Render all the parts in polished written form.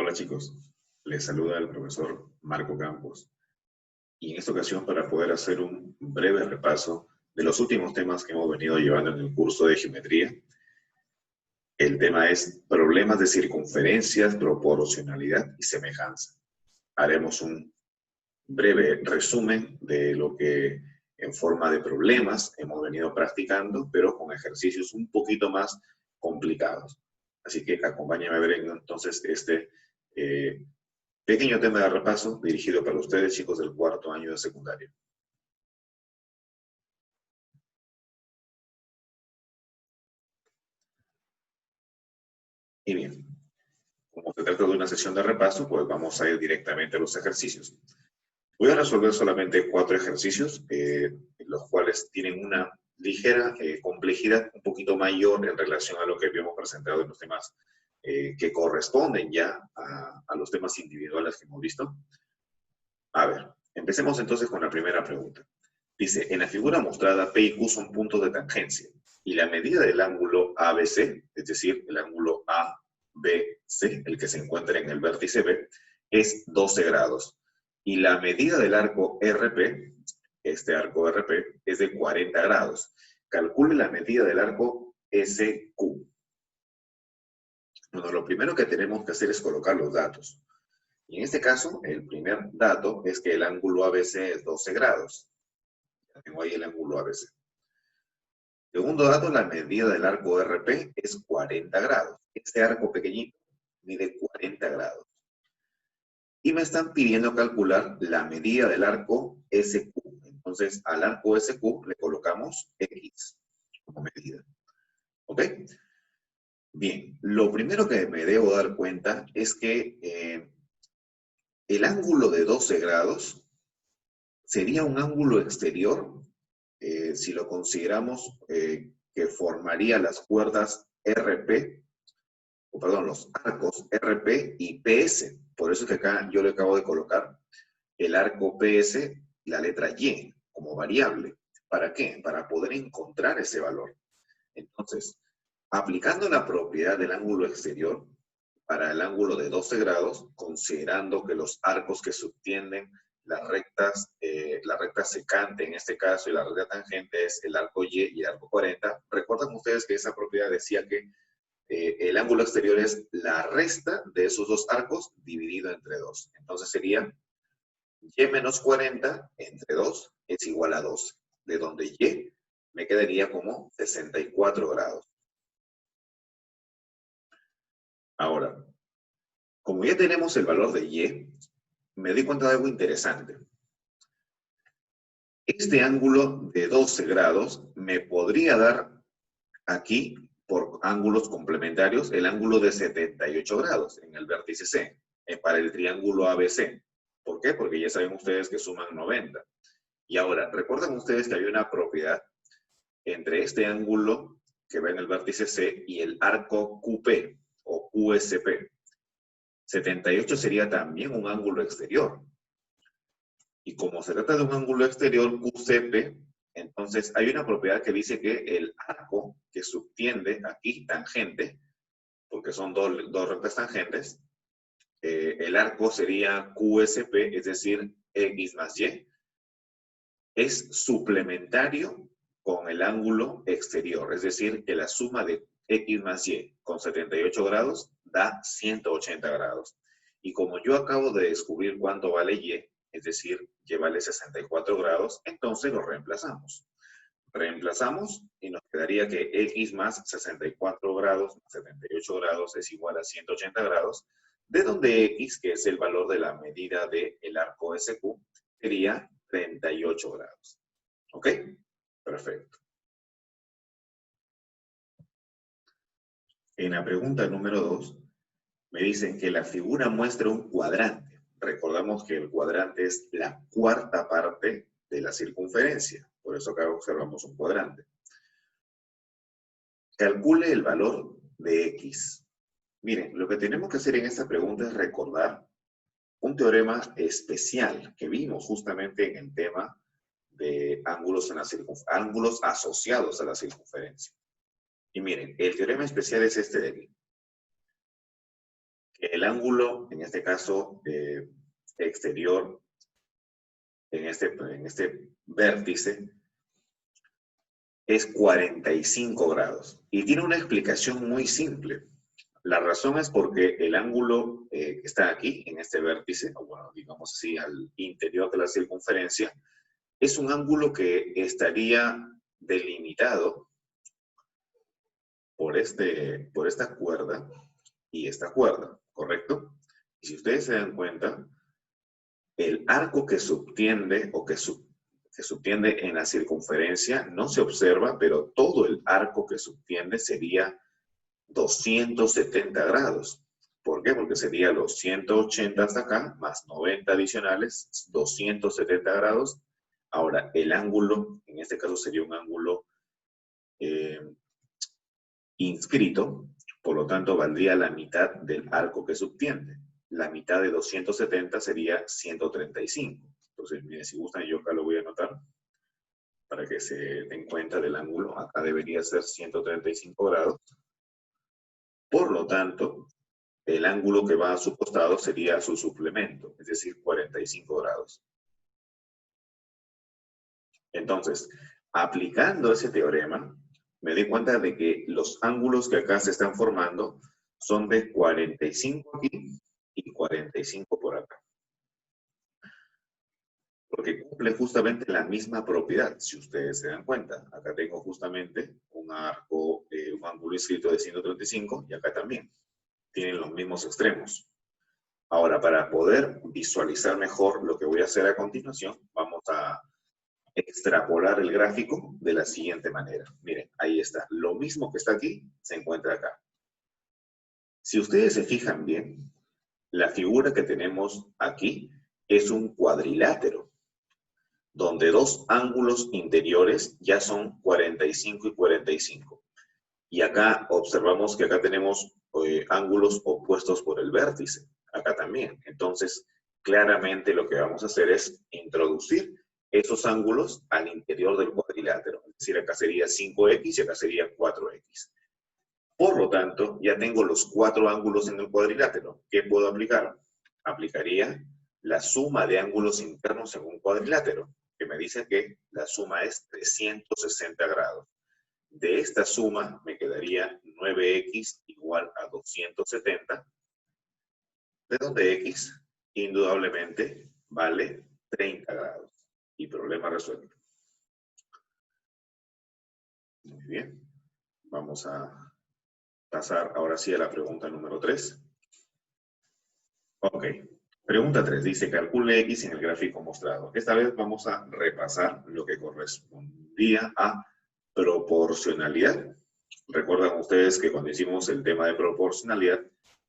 Hola chicos, les saluda el profesor Marco Campos y en esta ocasión para poder hacer un breve repaso de los últimos temas que hemos venido llevando en el curso de geometría. El tema es problemas de circunferencias, proporcionalidad y semejanza. Haremos un breve resumen de lo que en forma de problemas hemos venido practicando, pero con ejercicios un poquito más complicados. Así que acompáñenme a ver entonces este pequeño tema de repaso dirigido para ustedes, chicos del cuarto año de secundaria. Y bien, como se trata de una sesión de repaso, pues vamos a ir directamente a los ejercicios. Voy a resolver solamente 4 ejercicios, los cuales tienen una ligera complejidad un poquito mayor en relación a lo que habíamos presentado en los temas que corresponden ya a los temas individuales que hemos visto. A ver, empecemos entonces con la primera pregunta. Dice, en la figura mostrada, P y Q son puntos de tangencia y la medida del ángulo ABC, es decir, el ángulo ABC, el que se encuentra en el vértice B, es 12 grados. Y la medida del arco RP, este arco RP, es de 40 grados. Calcule la medida del arco SQ. Bueno, lo primero que tenemos que hacer es colocar los datos. Y en este caso, el primer dato es que el ángulo ABC es 12 grados. Ya tengo ahí el ángulo ABC. Segundo dato, la medida del arco RP es 40 grados. Este arco pequeñito mide 40 grados. Y me están pidiendo calcular la medida del arco SQ. Entonces, al arco SQ le colocamos X como medida. ¿Ok? Bien, lo primero que me debo dar cuenta es que el ángulo de 12 grados sería un ángulo exterior si lo consideramos que formaría las cuerdas RP, o perdón, los arcos RP y PS. Por eso es que acá yo le acabo de colocar el arco PS, la letra Y, como variable. ¿Para qué? Para poder encontrar ese valor. Entonces, aplicando la propiedad del ángulo exterior para el ángulo de 12 grados, considerando que los arcos que subtienden la recta secante en este caso y la recta tangente es el arco Y y el arco 40, recuerdan ustedes que esa propiedad decía que el ángulo exterior es la resta de esos dos arcos dividido entre 2. Entonces sería Y menos 40 entre 2 es igual a 12, de donde Y me quedaría como 64 grados. Ahora, como ya tenemos el valor de Y, me di cuenta de algo interesante. Este ángulo de 12 grados me podría dar aquí, por ángulos complementarios, el ángulo de 78 grados en el vértice C, para el triángulo ABC. ¿Por qué? Porque ya saben ustedes que suman 90. Y ahora, recuerdan ustedes que había una propiedad entre este ángulo que va en el vértice C y el arco QP o QSP. 78 sería también un ángulo exterior. Y como se trata de un ángulo exterior QCP, entonces hay una propiedad que dice que el arco que subtiende aquí, tangente, porque son dos rectas tangentes, el arco sería QSP, es decir, X más Y, es suplementario con el ángulo exterior, es decir, que la suma de X más Y con 78 grados da 180 grados. Y como yo acabo de descubrir cuánto vale Y, es decir, Y vale 64 grados, entonces lo reemplazamos. Reemplazamos y nos quedaría que X más 64 grados más 78 grados es igual a 180 grados, de donde X, que es el valor de la medida del arco SQ, sería 38 grados. ¿Ok? Perfecto. En la pregunta número 2, me dicen que la figura muestra un cuadrante. Recordamos que el cuadrante es la cuarta parte de la circunferencia. Por eso acá observamos un cuadrante. Calcule el valor de X. Miren, lo que tenemos que hacer en esta pregunta es recordar un teorema especial que vimos justamente en el tema de ángulos asociados a la circunferencia. Y miren, el teorema especial es este de aquí. El ángulo, en este caso, exterior, en este vértice, es 45 grados. Y tiene una explicación muy simple. La razón es porque el ángulo que está aquí, en este vértice, o bueno, digamos así, al interior de la circunferencia, es un ángulo que estaría delimitado por esta cuerda y esta cuerda, ¿correcto? Y si ustedes se dan cuenta, el arco que subtiende o que subtiende en la circunferencia no se observa, pero todo el arco que subtiende sería 270 grados. ¿Por qué? Porque sería los 180 hasta acá, más 90 adicionales, 270 grados. Ahora, el ángulo, en este caso sería un ángulo inscrito, por lo tanto valdría la mitad del arco que subtiende. La mitad de 270 sería 135. Entonces, miren, si gustan, yo acá lo voy a anotar para que se den cuenta del ángulo. Acá debería ser 135 grados. Por lo tanto, el ángulo que va a su costado sería su suplemento, es decir, 45 grados. Entonces, aplicando ese teorema, me di cuenta de que los ángulos que acá se están formando son de 45 aquí y 45 por acá. Porque cumple justamente la misma propiedad, si ustedes se dan cuenta. Acá tengo justamente un arco, un ángulo inscrito de 135 y acá también. Tienen los mismos extremos. Ahora, para poder visualizar mejor lo que voy a hacer a continuación, vamos a extrapolar el gráfico de la siguiente manera. Miren, ahí está. Lo mismo que está aquí, se encuentra acá. Si ustedes se fijan bien, la figura que tenemos aquí es un cuadrilátero, donde dos ángulos interiores ya son 45 y 45. Y acá observamos que acá tenemos ángulos opuestos por el vértice. Acá también. Entonces, claramente lo que vamos a hacer es introducir esos ángulos al interior del cuadrilátero. Es decir, acá sería 5x y acá sería 4x. Por lo tanto, ya tengo los 4 ángulos en el cuadrilátero. ¿Qué puedo aplicar? Aplicaría la suma de ángulos internos en un cuadrilátero, que me dice que la suma es 360 grados. De esta suma me quedaría 9x igual a 270, de donde x indudablemente vale 30 grados. Y problema resuelto. Muy bien. Vamos a pasar ahora sí a la pregunta número 3. Ok. Pregunta 3. Dice, calcule x en el gráfico mostrado. Esta vez vamos a repasar lo que correspondía a proporcionalidad. Recuerdan ustedes que cuando hicimos el tema de proporcionalidad,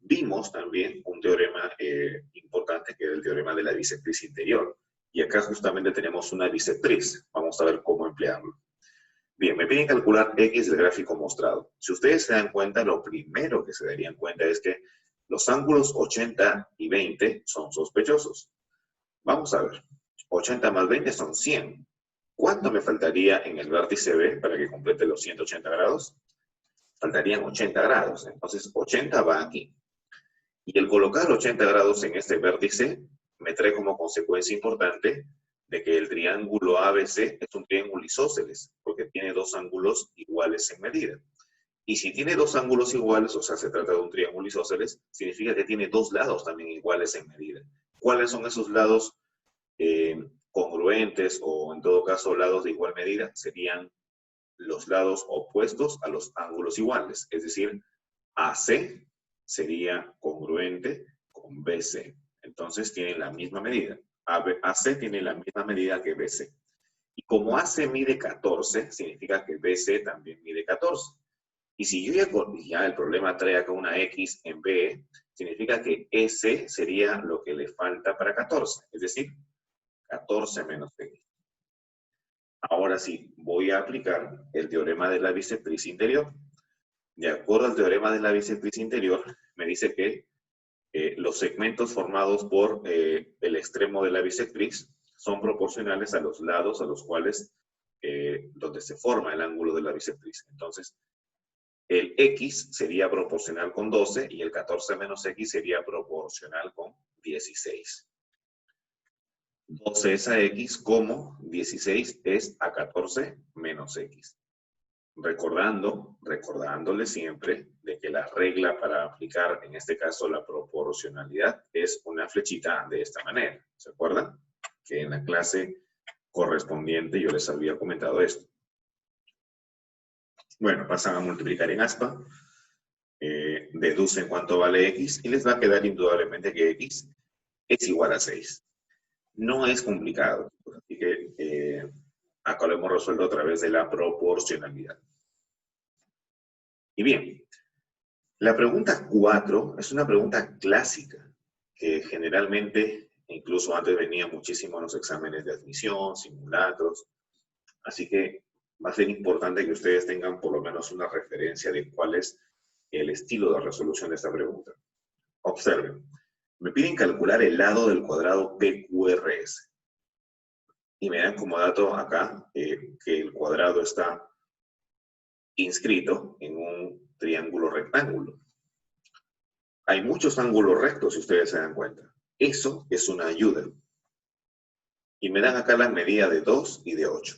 vimos también un teorema importante que era el teorema de la bisectriz interior. Y acá justamente tenemos una bisectriz. Vamos a ver cómo emplearlo. Bien, me piden calcular x del gráfico mostrado. Si ustedes se dan cuenta, lo primero que se darían cuenta es que los ángulos 80 y 20 son sospechosos. Vamos a ver. 80 más 20 son 100. ¿Cuánto me faltaría en el vértice B para que complete los 180 grados? Faltarían 80 grados. Entonces, 80 va aquí. Y el colocar 80 grados en este vértice me trae como consecuencia importante de que el triángulo ABC es un triángulo isósceles, porque tiene dos ángulos iguales en medida. Y si tiene dos ángulos iguales, o sea, se trata de un triángulo isósceles, significa que tiene dos lados también iguales en medida. ¿Cuáles son esos lados congruentes o, en todo caso, lados de igual medida? Serían los lados opuestos a los ángulos iguales. Es decir, AC sería congruente con BC. Entonces, tienen la misma medida. AC tiene la misma medida que BC. Y como AC mide 14, significa que BC también mide 14. Y si yo ya el problema trae acá una X en B, significa que S sería lo que le falta para 14. Es decir, 14 menos X. Ahora sí, voy a aplicar el teorema de la bisectriz interior. De acuerdo al teorema de la bisectriz interior, me dice que los segmentos formados por el extremo de la bisectriz son proporcionales a los lados a los cuales, donde se forma el ángulo de la bisectriz. Entonces, el x sería proporcional con 12 y el 14 menos x sería proporcional con 16. 12 es a x como 16 es a 14 menos x. Recordándole siempre de que la regla para aplicar, en este caso, la proporcionalidad es una flechita de esta manera. ¿Se acuerdan? Que en la clase correspondiente yo les había comentado esto. Bueno, pasan a multiplicar en aspa, deducen cuánto vale x y les va a quedar indudablemente que x es igual a 6. No es complicado, así que acá lo hemos resuelto a través de la proporcionalidad. Y bien, la pregunta 4 es una pregunta clásica que generalmente, incluso antes venía muchísimo en los exámenes de admisión, simulacros, así que va a ser importante que ustedes tengan por lo menos una referencia de cuál es el estilo de resolución de esta pregunta. Observen, me piden calcular el lado del cuadrado PQRS. Y me dan como dato acá que el cuadrado está inscrito en un triángulo rectángulo. Hay muchos ángulos rectos, si ustedes se dan cuenta. Eso es una ayuda. Y me dan acá las medidas de 2 y de 8.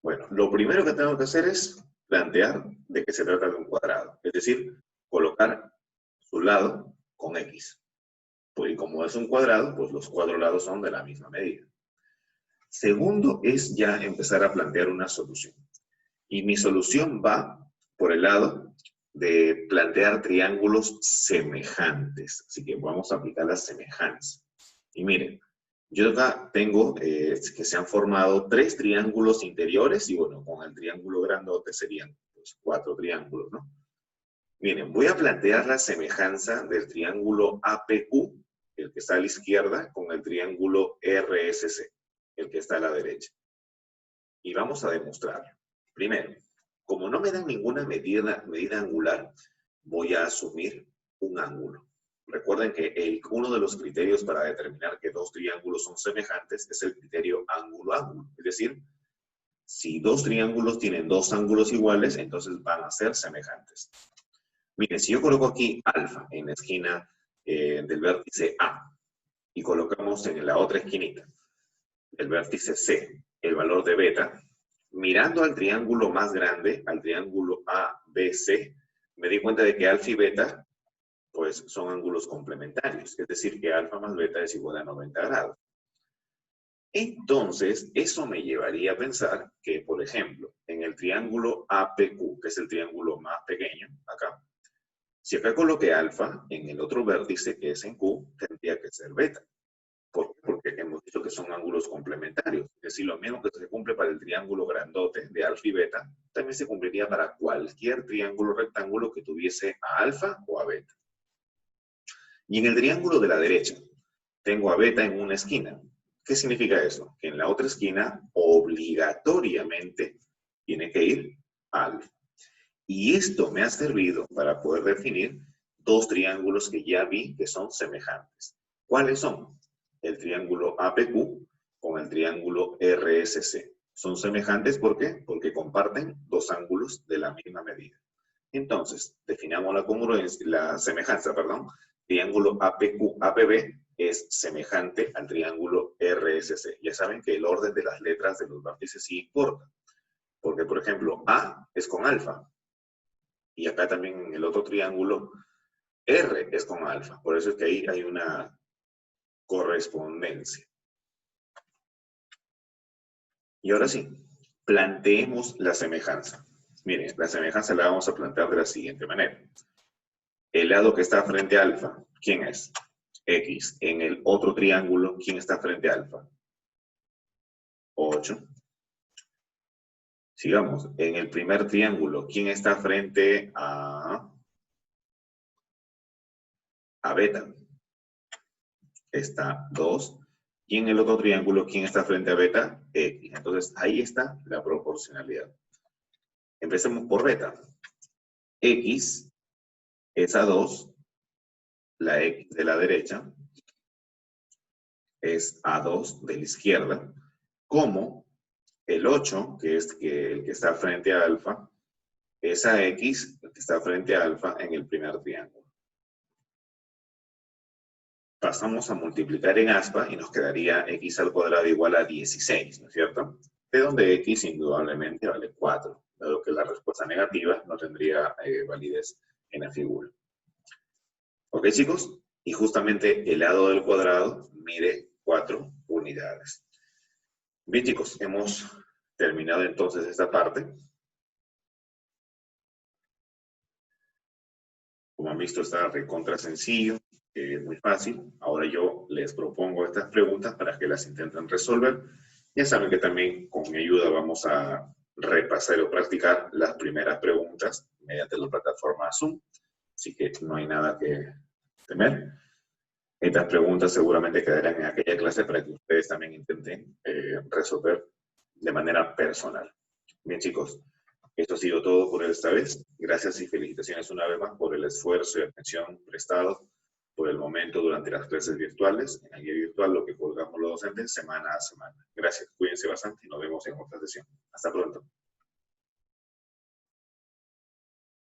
Bueno, lo primero que tengo que hacer es plantear de que se trata de un cuadrado. Es decir, colocar su lado con X. Pues, y como es un cuadrado, pues los cuatro lados son de la misma medida. Segundo es ya empezar a plantear una solución. Y mi solución va por el lado de plantear triángulos semejantes. Así que vamos a aplicar la semejanza. Y miren, yo acá tengo que se han formado 3 triángulos interiores y bueno, con el triángulo grandote serían pues, 4 triángulos, ¿no? Miren, voy a plantear la semejanza del triángulo APQ, el que está a la izquierda, con el triángulo RSC, el que está a la derecha. Y vamos a demostrarlo. Primero, como no me dan ninguna medida angular, voy a asumir un ángulo. Recuerden que uno de los criterios para determinar que 2 triángulos son semejantes es el criterio ángulo-ángulo. Es decir, si 2 triángulos tienen 2 ángulos iguales, entonces van a ser semejantes. Miren, si yo coloco aquí alfa en la esquina del vértice A y colocamos en la otra esquinita el vértice C el valor de beta, mirando al triángulo más grande, al triángulo ABC, me di cuenta de que alfa y beta pues son ángulos complementarios, es decir, que alfa más beta es igual a 90 grados. Entonces, eso me llevaría a pensar que, por ejemplo, en el triángulo APQ, que es el triángulo más pequeño, acá, si acá coloqué alfa, en el otro vértice, que es en Q, tendría que ser beta. ¿Por qué? Porque hemos dicho que son ángulos complementarios. Es decir, lo mismo que se cumple para el triángulo grandote de alfa y beta, también se cumpliría para cualquier triángulo rectángulo que tuviese a alfa o a beta. Y en el triángulo de la derecha, tengo a beta en una esquina. ¿Qué significa eso? Que en la otra esquina, obligatoriamente, tiene que ir alfa. Y esto me ha servido para poder definir 2 triángulos que ya vi que son semejantes. ¿Cuáles son? El triángulo APQ con el triángulo RSC. Son semejantes, ¿por qué? Porque comparten 2 ángulos de la misma medida. Entonces, definamos la congruencia, la semejanza, perdón. Triángulo APQ-APB es semejante al triángulo RSC. Ya saben que el orden de las letras de los vértices sí importa. Porque, por ejemplo, A es con alfa. Y acá también en el otro triángulo, R es con alfa. Por eso es que ahí hay una correspondencia. Y ahora sí, planteemos la semejanza. Miren, la semejanza la vamos a plantear de la siguiente manera. El lado que está frente a alfa, ¿quién es? X. En el otro triángulo, ¿quién está frente a alfa? 8. Sigamos. En el primer triángulo, ¿quién está frente a beta? Está 2. Y en el otro triángulo, ¿quién está frente a beta? X. Entonces, ahí está la proporcionalidad. Empecemos por beta. X es a 2, la X de la derecha es a 2 de la izquierda, como el 8, que es el que está frente a alfa, esa X que está frente a alfa en el primer triángulo. Pasamos a multiplicar en aspa y nos quedaría x al cuadrado igual a 16, ¿no es cierto? De donde x indudablemente vale 4, dado que la respuesta negativa no tendría validez en la figura. ¿Ok, chicos? Y justamente el lado del cuadrado mide 4 unidades. Bien, chicos, hemos terminado entonces esta parte. Como han visto, está recontra sencillo, muy fácil. Ahora yo les propongo estas preguntas para que las intenten resolver. Ya saben que también con mi ayuda vamos a repasar o practicar las primeras preguntas mediante la plataforma Zoom. Así que no hay nada que temer. Estas preguntas seguramente quedarán en aquella clase para que ustedes también intenten resolver de manera personal. Bien, chicos, esto ha sido todo por esta vez. Gracias y felicitaciones una vez más por el esfuerzo y atención prestado por el momento durante las clases virtuales, en la guía virtual, lo que colgamos los docentes semana a semana. Gracias, cuídense bastante y nos vemos en otra sesión. Hasta pronto.